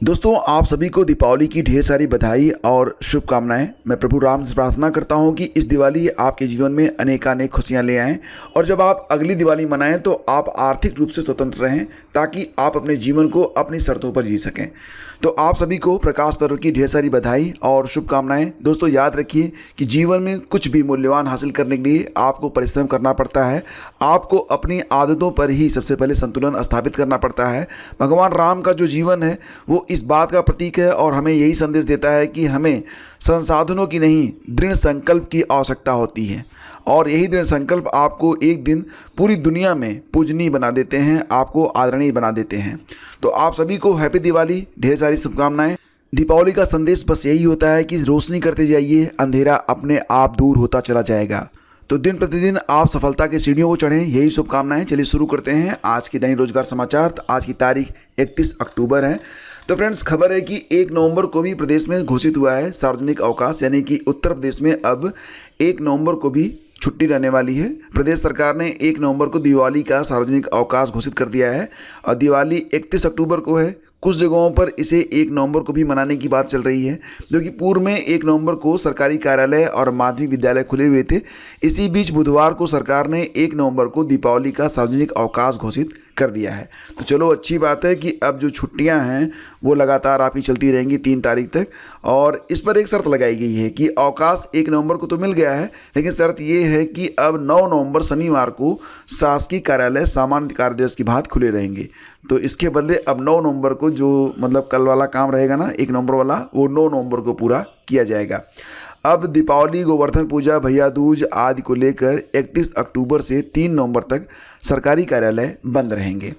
दोस्तों, आप सभी को दीपावली की ढेर सारी बधाई और शुभकामनाएं। मैं प्रभु राम से प्रार्थना करता हूं कि इस दिवाली आपके जीवन में अनेकानेक खुशियां ले आएं और जब आप अगली दिवाली मनाएं तो आप आर्थिक रूप से स्वतंत्र रहें ताकि आप अपने जीवन को अपनी शर्तों पर जी सकें। तो आप सभी को प्रकाश पर्व की ढेर सारी बधाई और शुभकामनाएं। दोस्तों, याद रखिए कि जीवन में कुछ भी मूल्यवान हासिल करने के लिए आपको परिश्रम करना पड़ता है। आपको अपनी आदतों पर ही सबसे पहले संतुलन स्थापित करना पड़ता है। भगवान राम का जो जीवन है वो इस बात का प्रतीक है और हमें यही संदेश देता है कि हमें संसाधनों की नहीं, दृढ़ संकल्प की आवश्यकता होती है और यही दृढ़ संकल्प आपको एक दिन पूरी दुनिया में पूजनीय बना देते हैं, आपको आदरणीय बना देते हैं। तो आप सभी को हैप्पी दिवाली, ढेर सारी शुभकामनाएं। दीपावली का संदेश बस यही होता है कि रोशनी करते जाइए, अंधेरा अपने आप दूर होता चला जाएगा। तो दिन प्रतिदिन आप सफलता की सीढ़ियों को चढ़ें, यही शुभकामनाएं। चलिए शुरू करते हैं आज की दैनिक रोजगार समाचार। आज की तारीख 31 अक्टूबर है। तो फ्रेंड्स, खबर है कि 1 नवंबर को भी प्रदेश में घोषित हुआ है सार्वजनिक अवकाश, यानी कि उत्तर प्रदेश में अब 1 नवंबर को भी छुट्टी रहने वाली है। प्रदेश सरकार ने 1 नवंबर को दिवाली का सार्वजनिक अवकाश घोषित कर दिया है और दिवाली 31 अक्टूबर को है। कुछ जगहों पर इसे 1 नवंबर को भी मनाने की बात चल रही है, जो कि पूर्व में 1 नवंबर को सरकारी कार्यालय और माध्यमिक विद्यालय खुले हुए थे। इसी बीच बुधवार को सरकार ने 1 नवंबर को दीपावली का सार्वजनिक अवकाश घोषित कर दिया है। तो चलो, अच्छी बात है कि अब जो छुट्टियां हैं वो लगातार आपकी चलती रहेंगी 3 तारीख तक। और इस पर एक शर्त लगाई गई है कि अवकाश 1 नवंबर को तो मिल गया है, लेकिन शर्त ये है कि अब 9 नवंबर शनिवार को शासकीय कार्यालय सामान्य कार्य दिवस की भांति खुले रहेंगे। तो इसके बदले अब 9 नवंबर को जो कल वाला काम रहेगा ना, 1 नवंबर वाला, वो 9 नवंबर को पूरा किया जाएगा। अब दीपावली, गोवर्धन पूजा, भैया दूज आदि को लेकर 31 अक्टूबर से 3 नवंबर तक सरकारी कार्यालय बंद रहेंगे।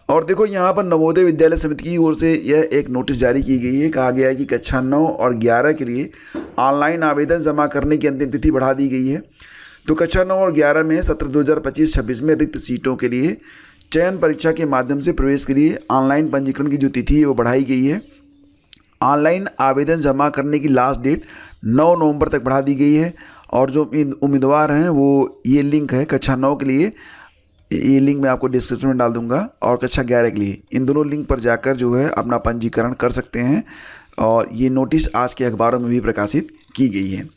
और देखो, यहाँ पर नवोदय विद्यालय समिति की ओर से यह एक नोटिस जारी की गई है। कहा गया है कि कक्षा 9 और 11 के लिए ऑनलाइन आवेदन जमा करने की अंतिम तिथि बढ़ा दी गई है। तो कक्षा 9 और 11 में सत्र 2025-26 में रिक्त सीटों के लिए चयन परीक्षा के माध्यम से प्रवेश के लिए ऑनलाइन पंजीकरण की जो तिथि है वो बढ़ाई गई है। ऑनलाइन आवेदन जमा करने की लास्ट डेट 9 नवंबर तक बढ़ा दी गई है और जो उम्मीदवार हैं वो, ये लिंक है कक्षा 9 के लिए, ये लिंक मैं आपको डिस्क्रिप्शन में डाल दूंगा, और कक्षा 11 के लिए, इन दोनों लिंक पर जाकर जो है अपना पंजीकरण कर सकते हैं। और ये नोटिस आज के अखबारों में भी प्रकाशित की गई है।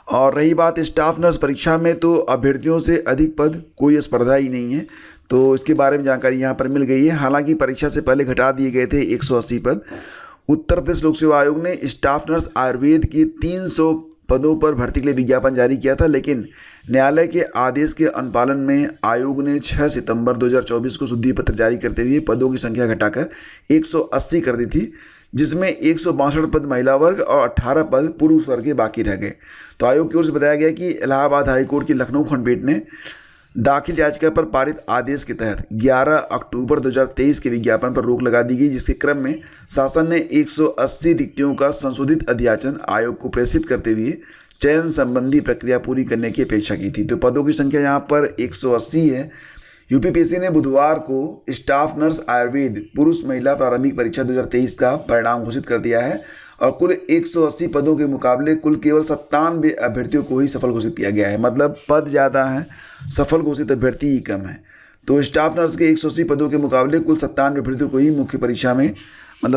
और रही बात स्टाफ नर्स परीक्षा में, तो अभ्यर्थियों से अधिक पद कोई स्पर्धा ही नहीं है। तो इसके बारे में जानकारी यहाँ पर मिल गई है। हालांकि परीक्षा से पहले घटा दिए गए थे 180 पद। उत्तर प्रदेश लोक सेवा आयोग ने स्टाफ नर्स आयुर्वेद की 300 पदों पर भर्ती के लिए विज्ञापन जारी किया था, लेकिन न्यायालय के आदेश के अनुपालन में आयोग ने 6 सितंबर 2024 को शुद्धि पत्र जारी करते हुए पदों की संख्या घटाकर 180 कर दी थी, जिसमें 162 पद महिला वर्ग और 18 पद पुरुष वर्ग के बाकी रह गए। तो आयोग की ओर से बताया गया कि इलाहाबाद हाईकोर्ट की लखनऊ खंडपीठ ने दाखिल याचिका पर पारित आदेश के तहत 11 अक्टूबर 2023 के विज्ञापन पर रोक लगा दी गई, जिसके क्रम में शासन ने 180 रिक्तियों का संशोधित अध्याचन आयोग को प्रेषित करते हुए चयन संबंधी प्रक्रिया पूरी करने की अपेक्षा की थी। तो पदों की संख्या यहाँ पर 180 है। यूपीपीएससी ने बुधवार को स्टाफ नर्स आयुर्वेद पुरुष महिला प्रारंभिक परीक्षा 2023 का परिणाम घोषित कर दिया है और कुल 180 पदों के मुकाबले कुल केवल 97 अभ्यर्थियों को ही सफल घोषित किया गया है। मतलब पद ज़्यादा हैं, सफल घोषित अभ्यर्थी ही कम है। तो स्टाफ नर्स के 180 पदों के मुकाबले कुल 97 अभ्यर्थियों को ही मुख्य परीक्षा में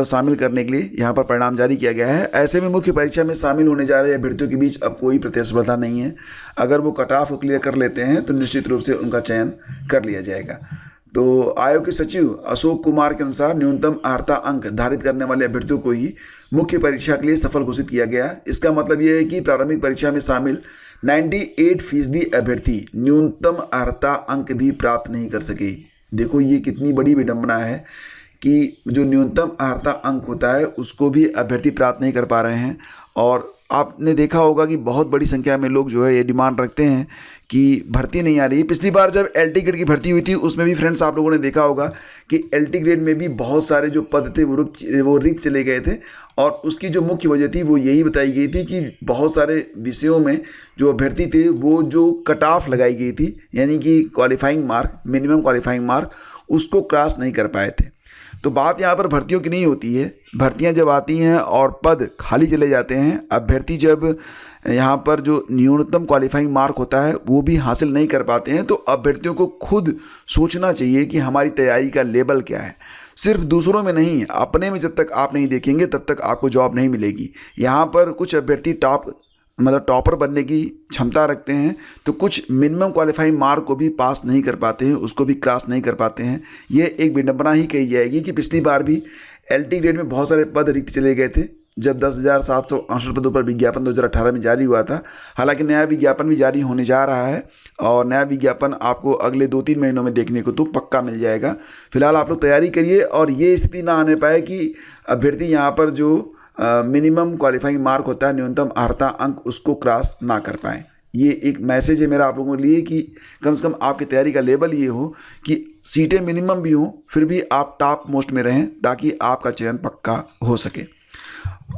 शामिल करने के लिए यहाँ पर परिणाम जारी किया गया है। ऐसे में मुख्य परीक्षा में शामिल होने जा रहे अभ्यर्थियों के बीच अब कोई प्रतिस्पर्धा नहीं है। अगर वो कट ऑफ को क्लियर कर लेते हैं तो निश्चित रूप से उनका चयन कर लिया जाएगा। तो आयोग के सचिव अशोक कुमार के अनुसार न्यूनतम अर्हता अंक धारित करने वाले अभ्यर्थियों को ही मुख्य परीक्षा के लिए सफल घोषित किया गया। इसका मतलब यह है कि प्रारंभिक परीक्षा में शामिल 98% अभ्यर्थी न्यूनतम अर्हता अंक भी प्राप्त नहीं कर सके। देखो, ये कितनी बड़ी विडंबना है कि जो न्यूनतम अर्हता अंक होता है उसको भी अभ्यर्थी प्राप्त नहीं कर पा रहे हैं। और आपने देखा होगा कि बहुत बड़ी संख्या में लोग जो है ये डिमांड रखते हैं कि भर्ती नहीं आ रही। पिछली बार जब एलटी ग्रेड की भर्ती हुई थी उसमें भी फ्रेंड्स आप लोगों ने देखा होगा कि एलटी ग्रेड में भी बहुत सारे जो पद थे वो रिक्त चले गए थे और उसकी जो मुख्य वजह थी वो यही बताई गई थी कि बहुत सारे विषयों में जो अभ्यर्थी थे वो जो कट ऑफ लगाई गई थी, यानी कि qualifying mark, minimum qualifying mark, उसको क्रॉस नहीं कर पाए थे। तो बात यहाँ पर भर्तियों की नहीं होती है। भर्तियाँ जब आती हैं और पद खाली चले जाते हैं, अभ्यर्थी जब यहाँ पर जो न्यूनतम क्वालिफाइंग मार्क होता है वो भी हासिल नहीं कर पाते हैं, तो अभ्यर्थियों को खुद सोचना चाहिए कि हमारी तैयारी का लेवल क्या है। सिर्फ दूसरों में नहीं, अपने में जब तक आप नहीं देखेंगे तब तक आपको जॉब नहीं मिलेगी। यहाँ पर कुछ अभ्यर्थी टॉपर बनने की क्षमता रखते हैं, तो कुछ मिनिमम क्वालिफाइंग मार्क को भी पास नहीं कर पाते हैं, उसको भी क्रॉस नहीं कर पाते हैं। ये एक विडंबना ही कही जाएगी कि पिछली बार भी LT ग्रेड में बहुत सारे पद रिक्त चले गए थे जब 10,768 पदों पर विज्ञापन 2018 में जारी हुआ था। हालांकि नया विज्ञापन भी जारी होने जा रहा है और नया विज्ञापन आपको अगले 2-3 महीनों में देखने को तो पक्का मिल जाएगा। फिलहाल आप लोग तैयारी करिए और ये स्थिति ना आने पाए कि अभ्यर्थी यहाँ पर जो मिनिमम क्वालिफाइंग मार्क होता है, न्यूनतम अर्हता अंक, उसको क्रॉस ना कर पाएँ। ये एक मैसेज है मेरा आप लोगों के लिए कि कम से कम आपकी तैयारी का लेवल ये हो कि सीटें मिनिमम भी हों फिर भी आप टॉप मोस्ट में रहें, ताकि आपका चयन पक्का हो सके।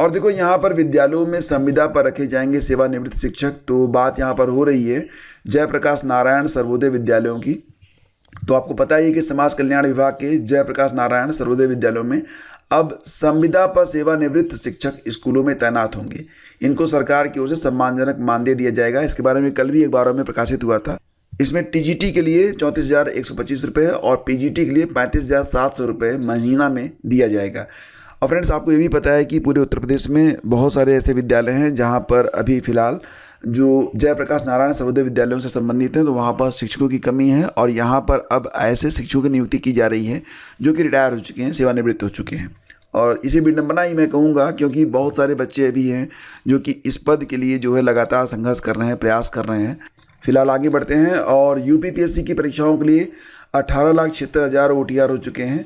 और देखो यहाँ पर विद्यालयों में संविदा पर रखे जाएंगे सेवानिवृत्त शिक्षक। तो बात यहाँ पर हो रही है जयप्रकाश नारायण सर्वोदय विद्यालयों की। तो आपको पता ही है कि समाज कल्याण विभाग के जयप्रकाश नारायण सर्वोदय विद्यालयों में अब संविदा पर सेवानिवृत्त शिक्षक स्कूलों में तैनात होंगे। इनको सरकार की ओर से सम्मानजनक मानदेय दिया जाएगा। इसके बारे में कल भी अखबारों में प्रकाशित हुआ था। इसमें TGT के लिए 34,125 रुपये और PGT के लिए 35,700 रुपये महीना में दिया जाएगा। और फ्रेंड्स, आपको ये भी पता है कि पूरे उत्तर प्रदेश में बहुत सारे ऐसे विद्यालय हैं जहाँ पर अभी फ़िलहाल जो जयप्रकाश नारायण सर्वोदय विद्यालयों से संबंधित हैं, तो वहाँ पर शिक्षकों की कमी है और यहाँ पर अब ऐसे शिक्षकों की नियुक्ति की जा रही है जो कि रिटायर हो चुके हैं, सेवानिवृत्त हो चुके हैं। और इसे विडंबना ही मैं कहूँगा, क्योंकि बहुत सारे बच्चे अभी हैं जो कि इस पद के लिए जो है लगातार संघर्ष कर रहे हैं, प्रयास कर रहे हैं। फिलहाल आगे बढ़ते हैं और UPPSC की परीक्षाओं के लिए 18,76,000 OTR हो चुके हैं।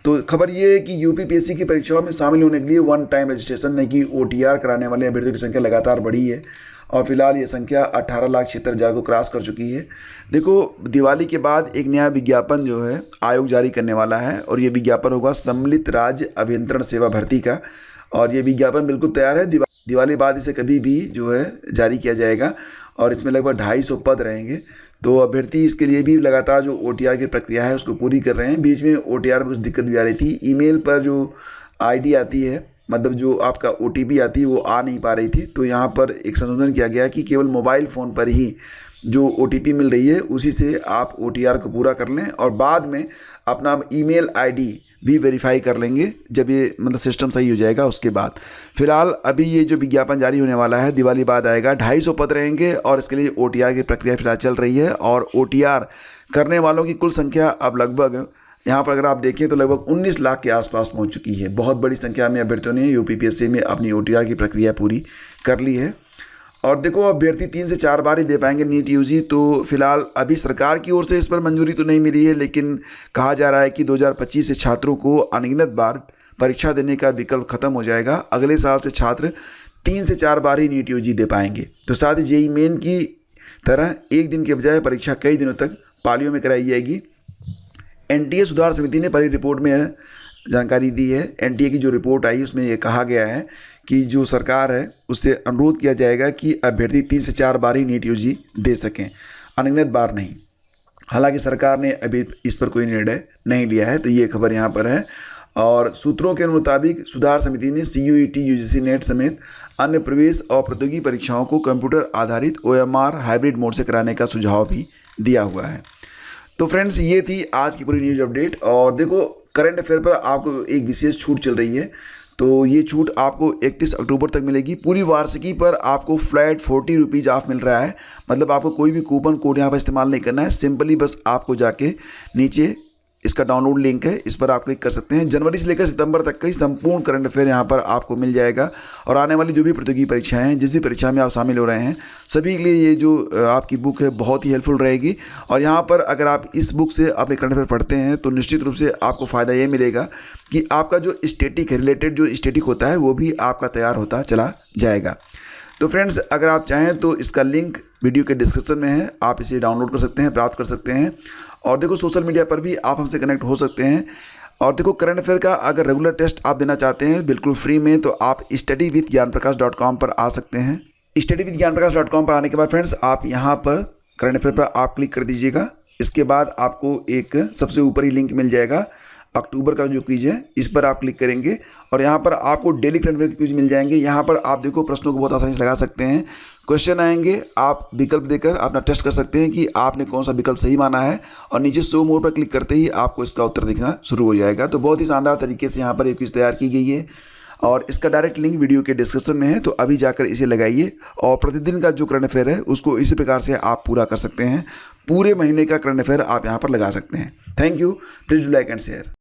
तो खबर ये है कि UPPSC की परीक्षाओं में शामिल होने के लिए वन टाइम रजिस्ट्रेशन नहीं कि OTR कराने वाले अभ्यर्थियों की संख्या लगातार बढ़ी है और फिलहाल ये संख्या 18,76,000 को क्रॉस कर चुकी है। देखो, दिवाली के बाद एक नया विज्ञापन जो है आयोग जारी करने वाला है और ये विज्ञापन होगा सम्मिलित राज्य अभियंत्रण सेवा भर्ती का। और ये विज्ञापन बिल्कुल तैयार है, दिवाली बाद इसे कभी भी जो है जारी किया जाएगा और इसमें लगभग 250 पद रहेंगे। तो अभ्यर्थी इसके लिए भी लगातार जो OTR की प्रक्रिया है उसको पूरी कर रहे हैं। बीच में OTR में कुछ दिक्कत भी आ रही थी, ईमेल पर जो ID आती है, मतलब जो आपका OTP आती है, वो आ नहीं पा रही थी। तो यहाँ पर एक संशोधन किया गया कि केवल मोबाइल फ़ोन पर ही जो OTP मिल रही है उसी से आप OTR को पूरा कर लें और बाद में अपना ईमेल ID भी वेरीफाई कर लेंगे जब ये मतलब सिस्टम सही हो जाएगा। उसके बाद फिलहाल अभी ये जो विज्ञापन जारी होने वाला है दिवाली बाद आएगा। 250 पद रहेंगे और इसके लिए OTR की प्रक्रिया फिलहाल चल रही है और OTR करने वालों की कुल संख्या अब लगभग यहाँ पर अगर आप देखें तो लगभग 19 लाख के आसपास पहुँच चुकी है। बहुत बड़ी संख्या में अभ्यर्थियों ने UPPSC में अपनी OTR की प्रक्रिया पूरी कर ली है। और देखो, अभ्यर्थी 3 से 4 बार ही दे पाएंगे नीट UG। तो फिलहाल अभी सरकार की ओर से इस पर मंजूरी तो नहीं मिली है, लेकिन कहा जा रहा है कि 2025 से छात्रों को अनगिनत बार परीक्षा देने का विकल्प खत्म हो जाएगा। अगले साल से छात्र 3 से 4 बार ही नीट UG दे पाएंगे। तो साथ ही JEE मेन की तरह एक दिन के बजाय परीक्षा कई दिनों तक पालियों में कराई जाएगी। NTA सुधार समिति ने पहली रिपोर्ट में जानकारी दी है। NTA की जो रिपोर्ट आई उसमें ये कहा गया है कि जो सरकार है उससे अनुरोध किया जाएगा कि अभ्यर्थी 3 से 4 बार ही नीट UG दे सकें, अनगिनत बार नहीं। हालांकि सरकार ने अभी इस पर कोई निर्णय नहीं लिया है। तो ये खबर यहाँ पर है। और सूत्रों के मुताबिक सुधार समिति ने CUET UGC नेट समेत अन्य प्रवेश और प्रतियोगी परीक्षाओं को कंप्यूटर आधारित OMR हाइब्रिड मोड से कराने का सुझाव भी दिया हुआ है। तो फ्रेंड्स, ये थी आज की पूरी न्यूज अपडेट। और देखो, करंट अफेयर पर आपको एक विशेष छूट चल रही है। तो ये छूट आपको 31 अक्टूबर तक मिलेगी। पूरी वार्षिकी पर आपको फ्लैट 40 रुपीज़ ऑफ मिल रहा है। मतलब आपको कोई भी कूपन कोड यहाँ पर इस्तेमाल नहीं करना है। सिंपली बस आपको जाके नीचे इसका डाउनलोड लिंक है, इस पर आप क्लिक कर सकते हैं। जनवरी से लेकर सितंबर तक का ही संपूर्ण करंट अफेयर यहाँ पर आपको मिल जाएगा। और आने वाली जो भी प्रतियोगी परीक्षाएं हैं, जिस भी परीक्षा में आप शामिल हो रहे हैं, सभी के लिए ये जो आपकी बुक है बहुत ही हेल्पफुल रहेगी। और यहाँ पर अगर आप इस बुक से अपने करंट अफेयर पढ़ते हैं तो निश्चित रूप से आपको फ़ायदा ये मिलेगा कि आपका जो स्टैटिक है, रिलेटेड जो स्टैटिक होता है, वो भी आपका तैयार होता चला जाएगा। तो फ्रेंड्स, अगर आप चाहें तो इसका लिंक वीडियो के डिस्क्रिप्शन में है, आप इसे डाउनलोड कर सकते हैं, प्राप्त कर सकते हैं। और देखो, सोशल मीडिया पर भी आप हमसे कनेक्ट हो सकते हैं। और देखो, करंट अफेयर का अगर रेगुलर टेस्ट आप देना चाहते हैं बिल्कुल फ्री में, तो आप studyvithgyanprakash.com पर आ सकते हैं। studyvithgyanprakash.com पर आने के बाद फ्रेंड्स, आप यहाँ पर करंट अफेयर पर आप क्लिक कर दीजिएगा। इसके बाद आपको एक सबसे ऊपर ही लिंक मिल जाएगा, अक्टूबर का जो क्विज है इस पर आप क्लिक करेंगे और यहाँ पर आपको डेली करंट अफेयर के क्विज मिल जाएंगे। यहाँ पर आप देखो प्रश्नों को बहुत आसानी से लगा सकते हैं। क्वेश्चन आएंगे, आप विकल्प देकर अपना टेस्ट कर सकते हैं कि आपने कौन सा विकल्प सही माना है और नीचे शो मोर पर क्लिक करते ही आपको इसका उत्तर दिखना शुरू हो जाएगा। तो बहुत ही शानदार तरीके से यहाँ पर एक क्विज तैयार की गई है और इसका डायरेक्ट लिंक वीडियो के डिस्क्रिप्शन में है, तो अभी जाकर इसे लगाइए और प्रतिदिन का जो करंट अफेयर है उसको इसी प्रकार से आप पूरा कर सकते हैं। पूरे महीने का करंट अफेयर आप यहाँ पर लगा सकते हैं। Thank you. Please do like and share.